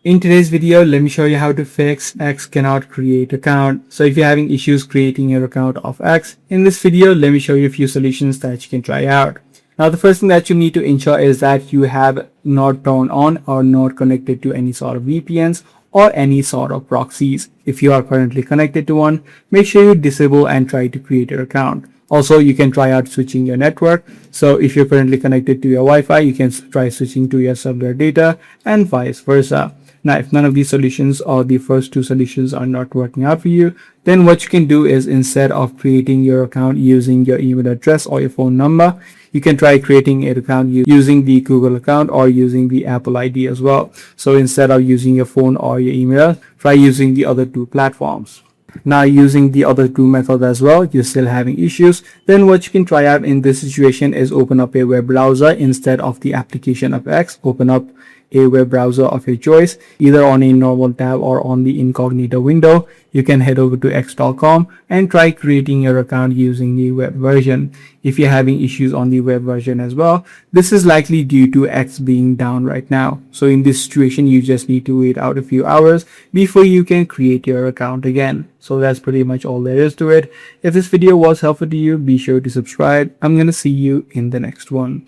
In today's video, let me show you how to fix X cannot create account. So if you're having issues creating your account of X, in this video, let me show you a few solutions that you can try out. Now, the first thing that you need to ensure is that you have not turned on or not connected to any sort of VPNs or any sort of proxies. If you are currently connected to one, make sure you disable and try to create your account. Also, you can try out switching your network. So if you're currently connected to your Wi-Fi, you can try switching to your cellular data and vice versa. Now, if none of these solutions or the first two solutions are not working out for you, then what you can do is instead of creating your account using your email address or your phone number, you can try creating an account using the Google account or using the Apple ID as well. So instead of using your phone or your email, try using the other two platforms. Now, using the other two methods as well, you're still having issues, then what you can try out in this situation is open up a web browser instead of the application of X. Open up a web browser of your choice, either on a normal tab or on the incognito window. You can head over to x.com and try creating your account using the web version. If you're having issues on the web version as well, this is likely due to X being down right now. So in this situation, you just need to wait out a few hours before you can create your account again. So that's pretty much all there is to it. If this video was helpful to you, be sure to subscribe. I'm gonna see you in the next one.